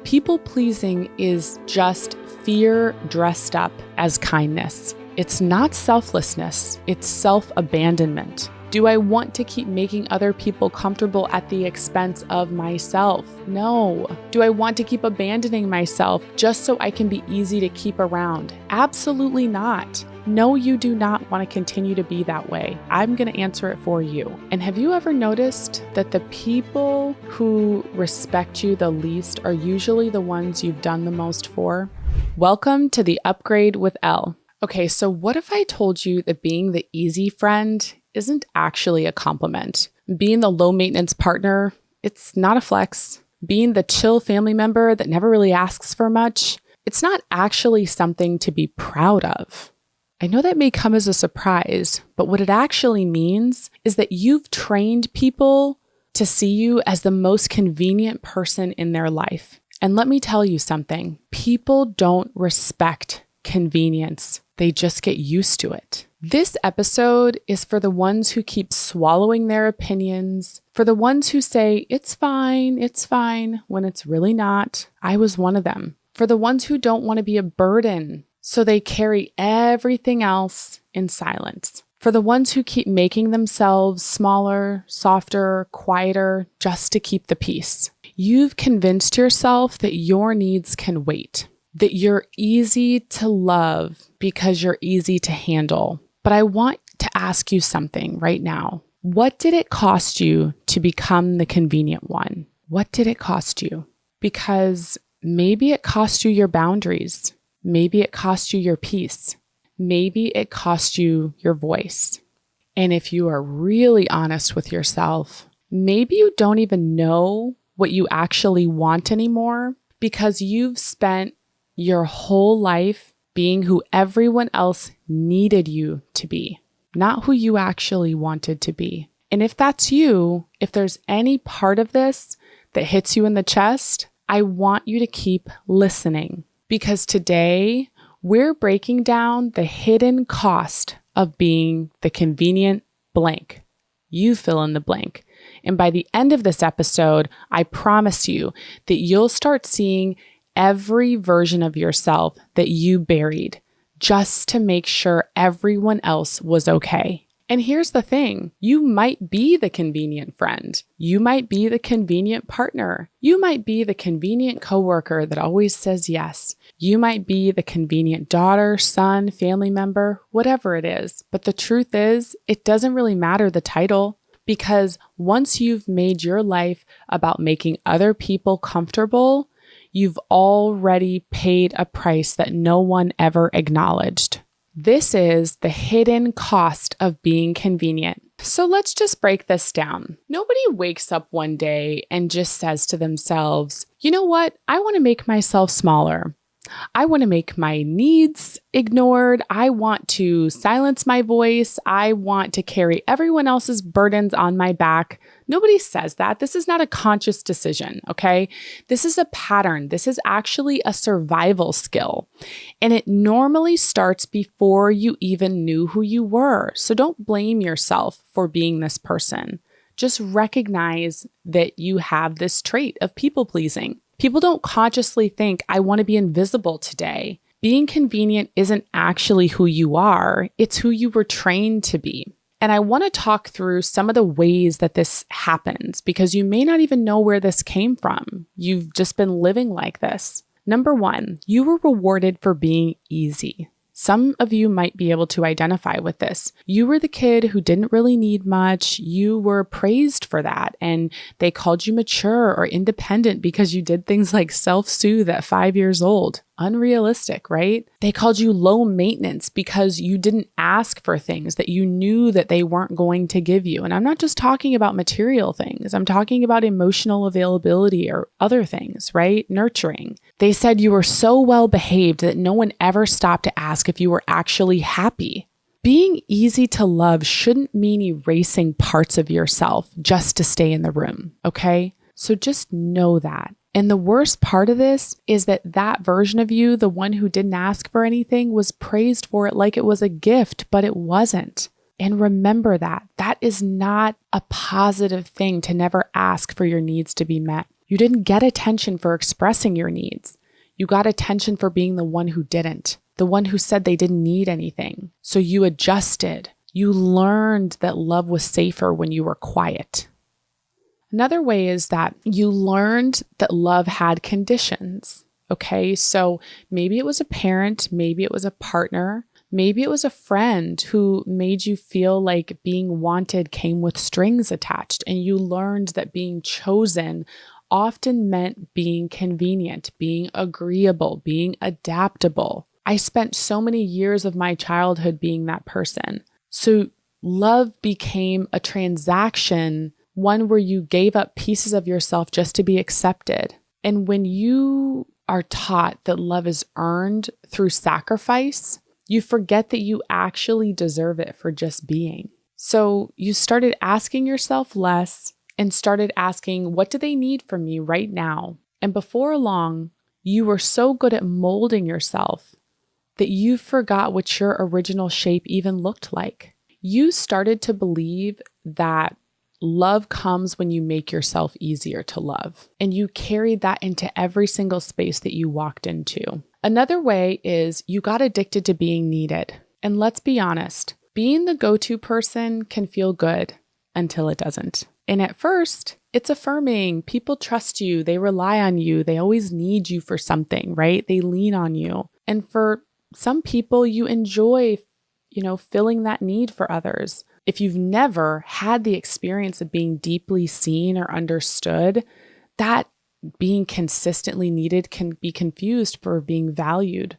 People pleasing is just fear dressed up as kindness. It's not selflessness, it's self-abandonment. Do I want to keep making other people comfortable at the expense of myself? No. Do I want to keep abandoning myself just so I can be easy to keep around? Absolutely not. No, you do not want to continue to be that way. I'm going to answer it for you. And have you ever noticed that the people who respect you the least are usually the ones you've done the most for? Welcome to the Upgrade with Elle. Okay, so what if I told you that being the easy friend isn't actually a compliment? Being the low maintenance partner, it's not a flex. Being the chill family member that never really asks for much, it's not actually something to be proud of. I know that may come as a surprise, but what it actually means is that you've trained people to see you as the most convenient person in their life. And let me tell you something, people don't respect convenience. They just get used to it. This episode is for the ones who keep swallowing their opinions, for the ones who say, it's fine, when it's really not. I was one of them. For the ones who don't want to be a burden, so they carry everything else in silence. For the ones who keep making themselves smaller, softer, quieter, just to keep the peace. You've convinced yourself that your needs can wait, that you're easy to love because you're easy to handle. But I want to ask you something right now. What did it cost you to become the convenient one? What did it cost you? Because maybe it cost you your boundaries. Maybe it cost you your peace. Maybe it cost you your voice. And if you are really honest with yourself, maybe you don't even know what you actually want anymore because you've spent your whole life being who everyone else needed you to be, not who you actually wanted to be. And if that's you, if there's any part of this that hits you in the chest, I want you to keep listening. Because today, we're breaking down the hidden cost of being the convenient blank. You fill in the blank. And by the end of this episode, I promise you that you'll start seeing every version of yourself that you buried just to make sure everyone else was okay. And here's the thing, you might be the convenient friend. You might be the convenient partner. You might be the convenient coworker that always says yes. You might be the convenient daughter, son, family member, whatever it is. But the truth is, it doesn't really matter the title because once you've made your life about making other people comfortable, you've already paid a price that no one ever acknowledged. This is the hidden cost of being convenient. So let's just break this down. Nobody wakes up one day and just says to themselves, you know what? I want to make myself smaller. I want to make my needs ignored. I want to silence my voice. I want to carry everyone else's burdens on my back. Nobody says that. This is not a conscious decision, okay? This is a pattern. This is actually a survival skill. And it normally starts before you even knew who you were. So don't blame yourself for being this person. Just recognize that you have this trait of people pleasing. People don't consciously think, I want to be invisible today. Being convenient isn't actually who you are. It's who you were trained to be. And I want to talk through some of the ways that this happens because you may not even know where this came from. You've just been living like this. Number one, you were rewarded for being easy. Some of you might be able to identify with this. You were the kid who didn't really need much. You were praised for that, and they called you mature or independent because you did things like self-soothe at 5 years old. Unrealistic, right? They called you low maintenance because you didn't ask for things that you knew that they weren't going to give you. And I'm not just talking about material things. I'm talking about emotional availability or other things, right? Nurturing. They said you were so well behaved that no one ever stopped to ask if you were actually happy. Being easy to love shouldn't mean erasing parts of yourself just to stay in the room, okay? So just know that. And the worst part of this is that that version of you, the one who didn't ask for anything, was praised for it like it was a gift, but it wasn't. And remember that. That is not a positive thing to never ask for your needs to be met. You didn't get attention for expressing your needs. You got attention for being the one who didn't, the one who said they didn't need anything. So you adjusted. You learned that love was safer when you were quiet. Another way is that you learned that love had conditions. Okay, so maybe it was a parent, maybe it was a partner, maybe it was a friend who made you feel like being wanted came with strings attached, and you learned that being chosen often meant being convenient, being agreeable, being adaptable. I spent so many years of my childhood being that person. So love became a transaction, one where you gave up pieces of yourself just to be accepted. And when you are taught that love is earned through sacrifice, you forget that you actually deserve it for just being. So you started asking yourself less and started asking, what do they need from me right now? And before long, you were so good at molding yourself that you forgot what your original shape even looked like. You started to believe that love comes when you make yourself easier to love, and you carried that into every single space that you walked into. Another way is you got addicted to being needed. And let's be honest, being the go-to person can feel good until it doesn't. And at first, it's affirming. People trust you. They rely on you. They always need you for something, right? They lean on you. And for some people, you enjoy, filling that need for others. If you've never had the experience of being deeply seen or understood, that being consistently needed can be confused for being valued.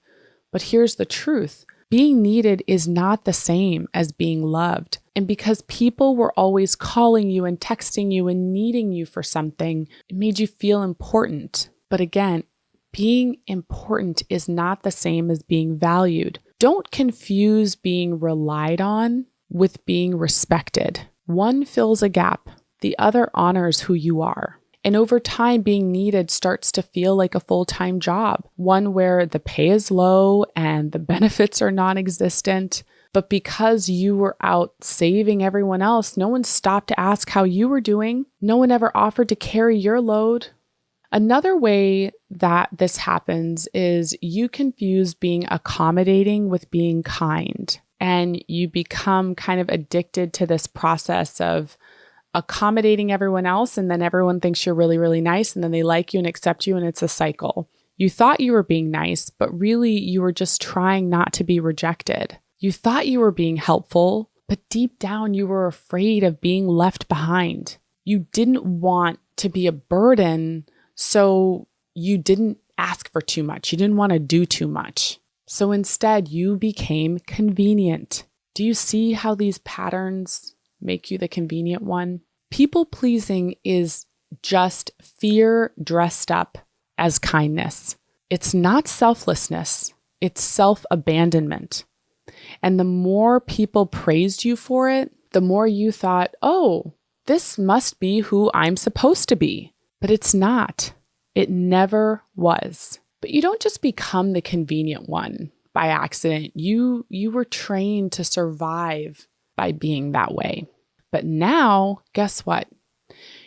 But here's the truth. Being needed is not the same as being loved. And because people were always calling you and texting you and needing you for something, it made you feel important. But again, being important is not the same as being valued. Don't confuse being relied on with being respected. One fills a gap, the other honors who you are. And over time, being needed starts to feel like a full-time job, one where the pay is low and the benefits are non-existent. But because you were out saving everyone else, no one stopped to ask how you were doing. No one ever offered to carry your load. Another way that this happens is you confuse being accommodating with being kind. And you become kind of addicted to this process of accommodating everyone else, and then everyone thinks you're really, really nice, and then they like you and accept you, and it's a cycle. You thought you were being nice, but really you were just trying not to be rejected. You thought you were being helpful, but deep down you were afraid of being left behind. You didn't want to be a burden, so you didn't ask for too much. You didn't want to do too much. So instead, you became convenient. Do you see how these patterns make you the convenient one? People pleasing is just fear dressed up as kindness. It's not selflessness, it's self-abandonment. And the more people praised you for it, the more you thought, oh, this must be who I'm supposed to be. But it's not. It never was. But you don't just become the convenient one by accident. You were trained to survive by being that way. But now, guess what?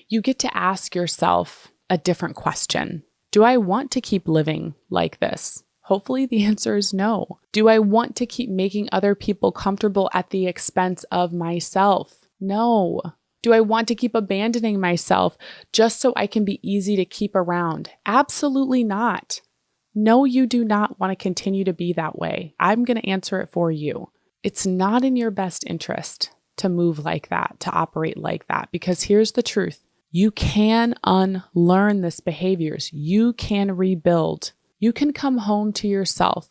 You get to ask yourself a different question. Do I want to keep living like this? Hopefully the answer is no. Do I want to keep making other people comfortable at the expense of myself? No. Do I want to keep abandoning myself just so I can be easy to keep around? Absolutely not. No, you do not want to continue to be that way. I'm going to answer it for you. It's not in your best interest to move like that, to operate like that, because here's the truth. You can unlearn this behaviors. You can rebuild. You can come home to yourself,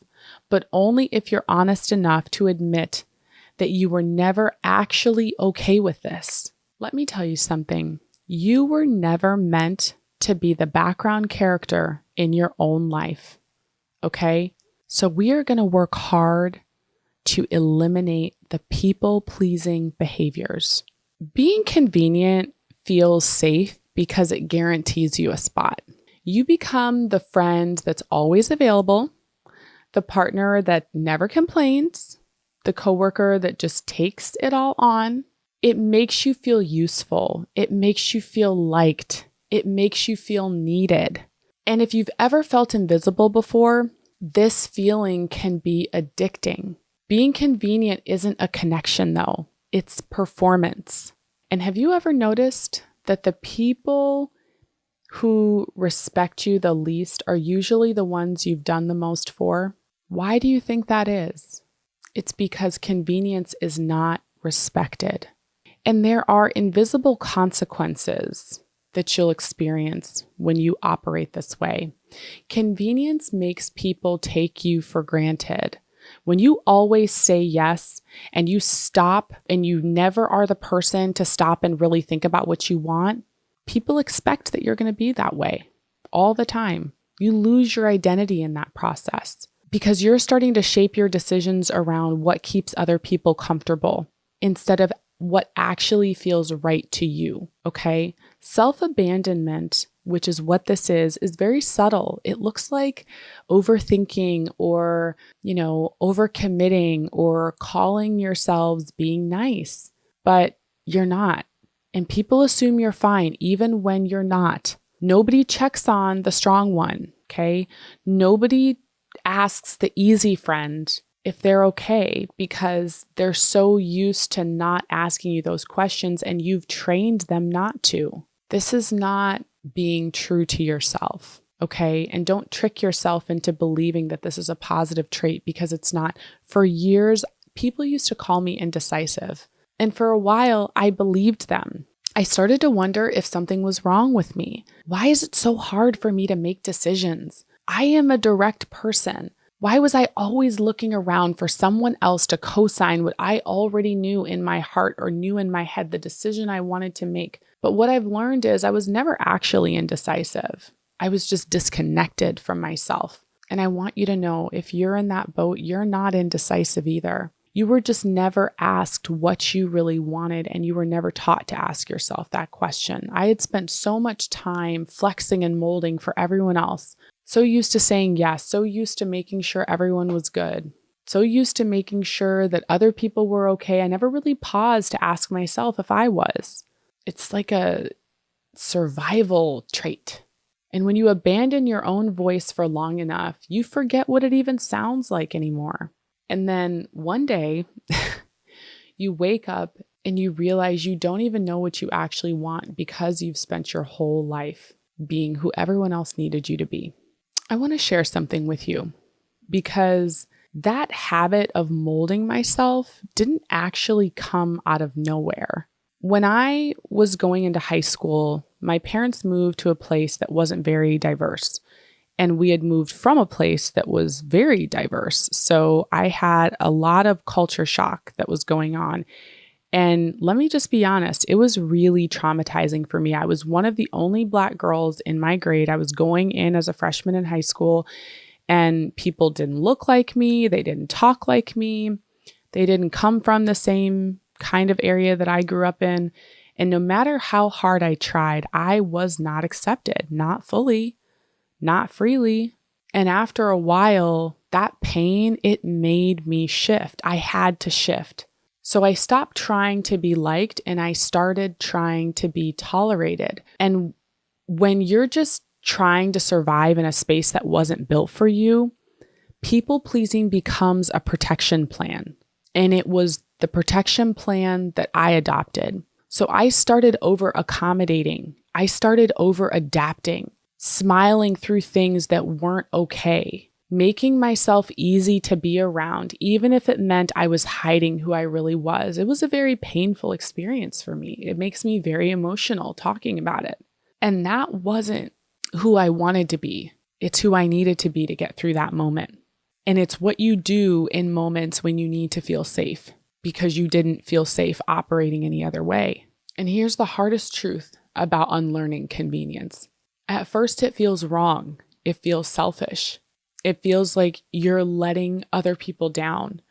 but only if you're honest enough to admit that you were never actually okay with this. Let me tell you something. You were never meant to be the background character in your own life. Okay? So we are going to work hard to eliminate the people-pleasing behaviors. Being convenient feels safe because it guarantees you a spot. You become the friend that's always available, the partner that never complains, the coworker that just takes it all on. It makes you feel useful. It makes you feel liked It makes you feel needed. And if you've ever felt invisible before, this feeling can be addicting. Being convenient isn't a connection though, it's performance. And have you ever noticed that the people who respect you the least are usually the ones you've done the most for? Why do you think that is? It's because convenience is not respected. And there are invisible consequences that you'll experience when you operate this way. Convenience makes people take you for granted. When you always say yes and you stop and you never are the person to stop and really think about what you want, people expect that you're going to be that way all the time. You lose your identity in that process because you're starting to shape your decisions around what keeps other people comfortable instead of what actually feels right to you, okay? Self-abandonment, which is what this is very subtle. It looks like overthinking or, overcommitting or calling yourselves being nice, but you're not. And people assume you're fine even when you're not. Nobody checks on the strong one, okay? Nobody asks the easy friend if they're okay because they're so used to not asking you those questions and you've trained them not to. This is not being true to yourself, okay? And don't trick yourself into believing that this is a positive trait because it's not. For years, people used to call me indecisive. And for a while, I believed them. I started to wonder if something was wrong with me. Why is it so hard for me to make decisions? I am a direct person. Why was I always looking around for someone else to co-sign what I already knew in my heart or knew in my head, the decision I wanted to make? But what I've learned is I was never actually indecisive. I was just disconnected from myself. And I want you to know if you're in that boat, you're not indecisive either. You were just never asked what you really wanted, and you were never taught to ask yourself that question. I had spent so much time flexing and molding for everyone else. So used to saying yes, so used to making sure everyone was good, so used to making sure that other people were okay. I never really paused to ask myself if I was. It's like a survival trait. And when you abandon your own voice for long enough, you forget what it even sounds like anymore. And then one day, you wake up and you realize you don't even know what you actually want because you've spent your whole life being who everyone else needed you to be. I want to share something with you because that habit of molding myself didn't actually come out of nowhere. When I was going into high school, my parents moved to a place that wasn't very diverse, and we had moved from a place that was very diverse. So I had a lot of culture shock that was going on. And let me just be honest, it was really traumatizing for me. I was one of the only Black girls in my grade. I was going in as a freshman in high school, and people didn't look like me. They didn't talk like me. They didn't come from the same kind of area that I grew up in. And no matter how hard I tried, I was not accepted, not fully, not freely. And after a while, that pain, it made me shift. I had to shift. So I stopped trying to be liked and I started trying to be tolerated. And when you're just trying to survive in a space that wasn't built for you, people pleasing becomes a protection plan. And it was the protection plan that I adopted. So I started over accommodating. I started over adapting, smiling through things that weren't okay, making myself easy to be around, even if it meant I was hiding who I really was. It was a very painful experience for me. It makes me very emotional talking about it. And that wasn't who I wanted to be. It's who I needed to be to get through that moment. And it's what you do in moments when you need to feel safe because you didn't feel safe operating any other way. And here's the hardest truth about unlearning convenience. At first, it feels wrong. It feels selfish. It feels like you're letting other people down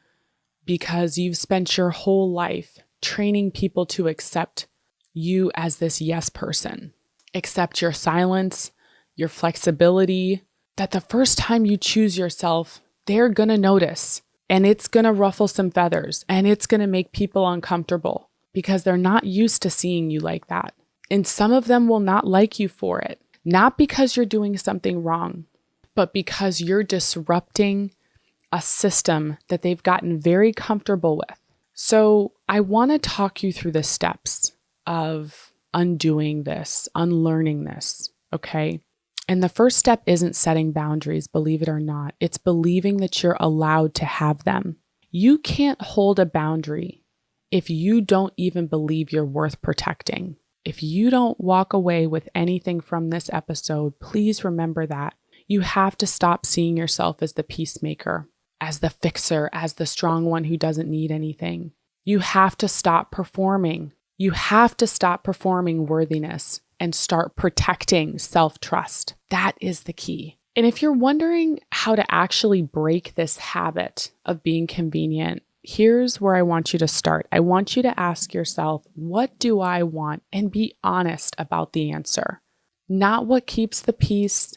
because you've spent your whole life training people to accept you as this yes person, accept your silence, your flexibility, that the first time you choose yourself, they're going to notice and it's going to ruffle some feathers and it's going to make people uncomfortable because they're not used to seeing you like that. And some of them will not like you for it, not because you're doing something wrong, but because you're disrupting a system that they've gotten very comfortable with. So I want to talk you through the steps of undoing this, unlearning this, okay? And the first step isn't setting boundaries, believe it or not. It's believing that you're allowed to have them. You can't hold a boundary if you don't even believe you're worth protecting. If you don't walk away with anything from this episode, please remember that. You have to stop seeing yourself as the peacemaker, as the fixer, as the strong one who doesn't need anything. You have to stop performing. You have to stop performing worthiness and start protecting self-trust. That is the key. And if you're wondering how to actually break this habit of being convenient, here's where I want you to start. I want you to ask yourself, what do I want? And be honest about the answer. Not what keeps the peace,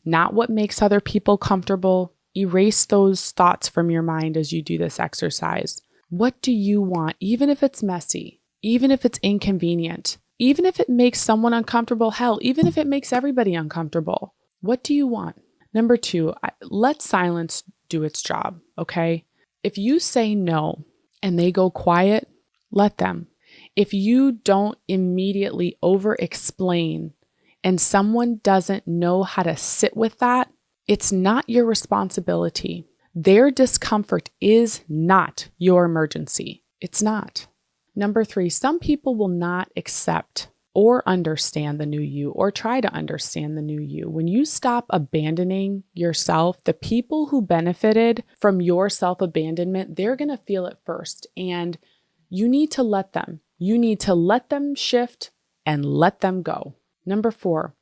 not what makes other people comfortable. Erase those thoughts from your mind as you do this exercise. What do you want? Even if it's messy, even if it's inconvenient, even if it makes someone uncomfortable, hell, even if it makes everybody uncomfortable. What do you want? Number 2, let silence do its job, okay? If you say no and they go quiet, let them. If you don't immediately over-explain and someone doesn't know how to sit with that, it's not your responsibility. Their discomfort is not your emergency. It's not. Number 3, some people will not accept or understand the new you or try to understand the new you. When you stop abandoning yourself, the people who benefited from your self-abandonment, they're going to feel it first. And you need to let them. You need to let them shift and let them go. Number 4,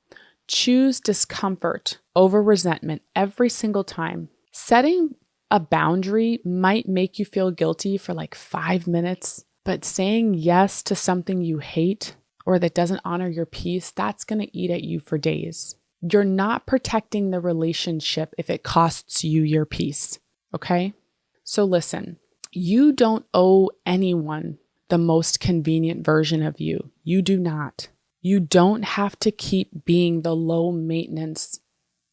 choose discomfort over resentment every single time. Setting a boundary might make you feel guilty for like 5 minutes, but saying yes to something you hate or that doesn't honor your peace, that's going to eat at you for days. You're not protecting the relationship if it costs you your peace, okay? So listen, you don't owe anyone the most convenient version of you. You do not. You don't have to keep being the low maintenance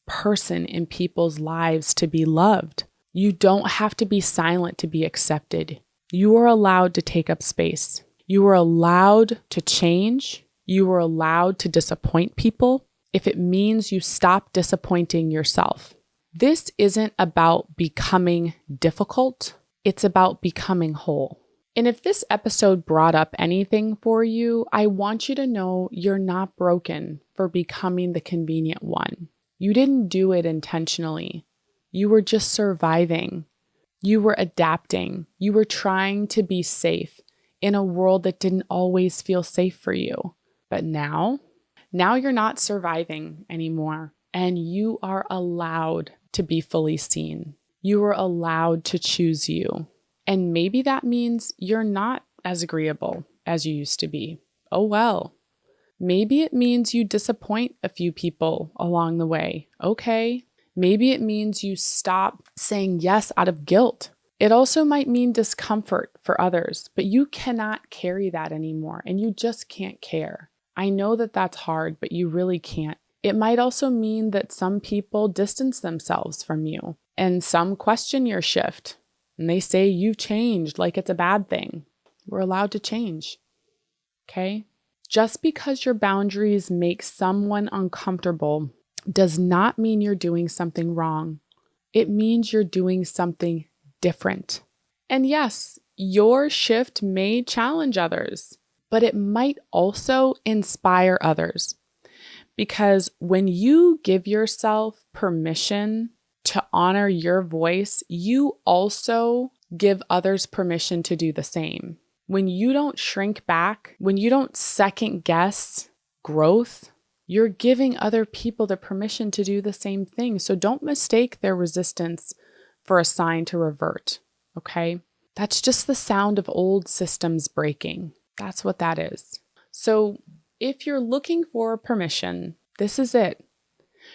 person in people's lives to be loved. You don't have to be silent to be accepted. You are allowed to take up space. You are allowed to change. You are allowed to disappoint people if it means you stop disappointing yourself. This isn't about becoming difficult. It's about becoming whole. And if this episode brought up anything for you, I want you to know you're not broken for becoming the convenient one. You didn't do it intentionally. You were just surviving. You were adapting. You were trying to be safe in a world that didn't always feel safe for you. But now you're not surviving anymore, and you are allowed to be fully seen. You are allowed to choose you. And maybe that means you're not as agreeable as you used to be. Oh well. Maybe it means you disappoint a few people along the way. Okay. Maybe it means you stop saying yes out of guilt. It also might mean discomfort for others, but you cannot carry that anymore, and you just can't care. I know that that's hard, but you really can't. It might also mean that some people distance themselves from you, and some question your shift, and they say you've changed like it's a bad thing. We're allowed to change, okay? Just because your boundaries make someone uncomfortable does not mean you're doing something wrong. It means you're doing something different. And yes, your shift may challenge others, but it might also inspire others. Because when you give yourself permission to honor your voice, you also give others permission to do the same. When you don't shrink back, when you don't second guess growth, you're giving other people the permission to do the same thing. So don't mistake their resistance for a sign to revert, okay? That's just the sound of old systems breaking. That's what that is. So if you're looking for permission, this is it.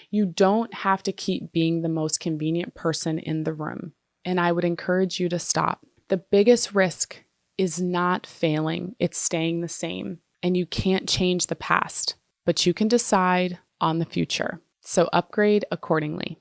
You don't have to keep being the most convenient person in the room. And I would encourage you to stop. The biggest risk is not failing. It's staying the same. and you can't change the past, but you can decide on the future. So upgrade accordingly.